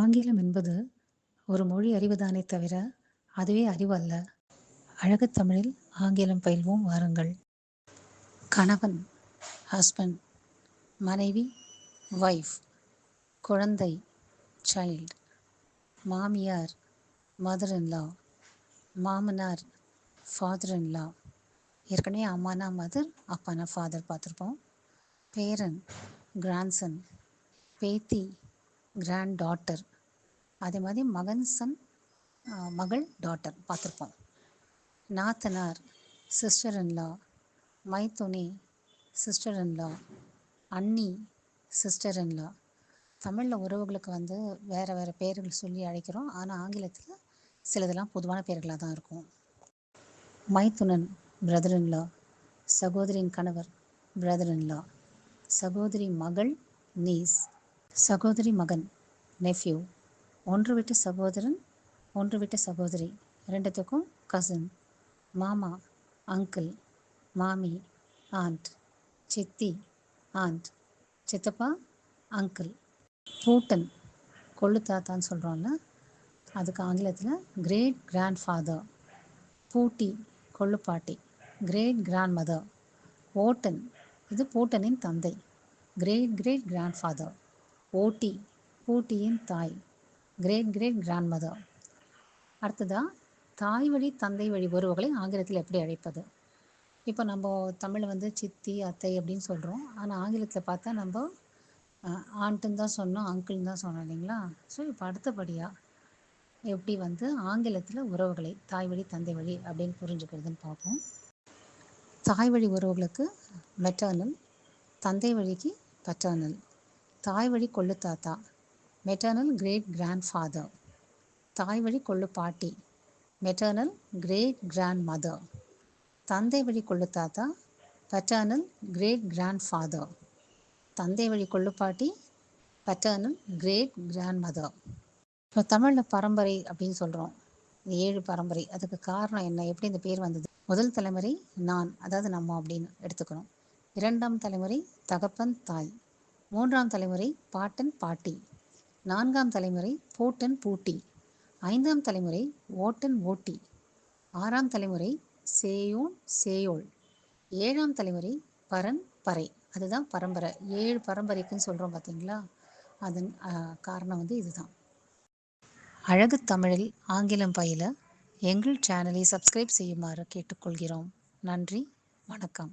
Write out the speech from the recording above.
ஆங்கிலம் என்பது ஒரு மொழி அறிவுதானே தவிர அதுவே அறிவு அல்ல. அழகுத் தமிழில் ஆங்கிலம் பயில்வோம் வாருங்கள். கணவன் ஹஸ்பண்ட், மனைவி வைஃப், குழந்தை சைல்ட், மாமியார் மதர் இன் லா, மாமனார் ஃபாதர் இன் லா. ஏற்கனவே அம்மானா மதர், அப்பானா ஃபாதர் பார்த்துருப்போம். பேரன் கிராண்ட்சன், பேத்தி கிராண்ட் டாட்டர், அதே மாதிரி மகன் சன் மகள் டாட்டர் பார்த்துருப்போம். நாத்தனார் sister in law, மைத்துனி sister in லா, அண்ணி சிஸ்டர் இன் லா. தமிழில் உறவுகளுக்கு வேறு வேறு பேர்கள் சொல்லி அழைக்கிறோம். ஆனால் ஆங்கிலத்தில் சிலதெல்லாம் பொதுவான பேர்களாக தான் இருக்கும். மைத்துனன் பிரதர் இன் லா, சகோதரியின் கணவர் பிரதர் இன் லா, சகோதரி மகள் நீஸ், சகோதரி மகன் நெஃப்யூ, ஒன்று விட்டு சகோதரன் ஒன்று விட்டு சகோதரி ரெண்டுத்துக்கும் கசின், மாமா அங்கிள், மாமி ஆண்ட், சித்தி ஆண்ட், சித்தப்பா அங்கிள். பூட்டன் கொள்ளு தாத்தான்னு சொல்கிறோம்ல, அதுக்கு ஆங்கிலத்தில் கிரேட் கிராண்ட் ஃபாதர். பூட்டி கொள்ளு பாட்டி, கிரேட் கிராண்ட் மதர். ஓட்டன் இது பூட்டனின் தந்தை, கிரேட் கிரேட் கிராண்ட் ஃபாதர். ஓட்டி பூட்டியின் தாய், கிரேட் கிரேட் கிராண்ட் மதர். அடுத்ததாக தாய் வழி தந்தை வழி உறவுகளை ஆங்கிலத்தில் எப்படி அழைப்பது? இப்போ நம்ம தமிழ் சித்தி அத்தை அப்படின்னு சொல்கிறோம். ஆனால் ஆங்கிலத்தில் பார்த்தா நம்ம ஆண்ட்டுன்னு தான் சொன்னோம், அங்கிள்னு தான் சொன்னோம் இல்லைங்களா? ஸோ இப்போ அடுத்தபடியாக எப்படி ஆங்கிலத்தில் உறவுகளை தாய் வழி தந்தை வழி அப்படின்னு புரிஞ்சுக்கிறதுன்னு பார்ப்போம். தாய் வழி உறவுகளுக்கு மெட்டர்னல், தந்தை வழிக்கு பட்டர்னல். தாய் வழி கொள்ளு தாத்தா மெட்டர்னல் கிரேட் கிராண்ட் ஃபாதர். தாய் வழி கொள்ளு பாட்டி மெட்டர்னல் கிரேட் கிராண்ட் மதர். தந்தை வழி கொள்ளு தாத்தா பட்டர்னல் கிரேட் கிராண்ட் ஃபாதர். தந்தை வழி கொள்ளு பாட்டி பட்டர்னல் கிரேட் கிராண்ட் மதர். இப்போ தமிழில் பரம்பரை அப்படின்னு சொல்கிறோம், 7 பரம்பரை. அதுக்கு காரணம் என்ன, எப்படி இந்த பேர் வந்தது? முதல் தலைமுறை நான், அதாவது நம்ம அப்படின்னு எடுத்துக்கணும். 2ஆம் தலைமுறை தகப்பன் தாய். 3ஆம் தலைமுறை பாட்டன் பாட்டி. 4ஆம் தலைமுறை பூட்டன் பூட்டி. 5ஆம் தலைமுறை ஓட்டன் ஓட்டி. 6ஆம் தலைமுறை சேயோன் சேயோள். 7ஆம் தலைமுறை பரன் பறை. அதுதான் பரம்பரை. 7 பரம்பரைக்குன்னு சொல்கிறோம் பார்த்தீங்களா? அதன் காரணம் இதுதான். அழகு தமிழில் ஆங்கிலம் பயில எங்கள் சேனலை சப்ஸ்கிரைப் செய்யுமாறு கேட்டுக்கொள்கிறோம். நன்றி, வணக்கம்.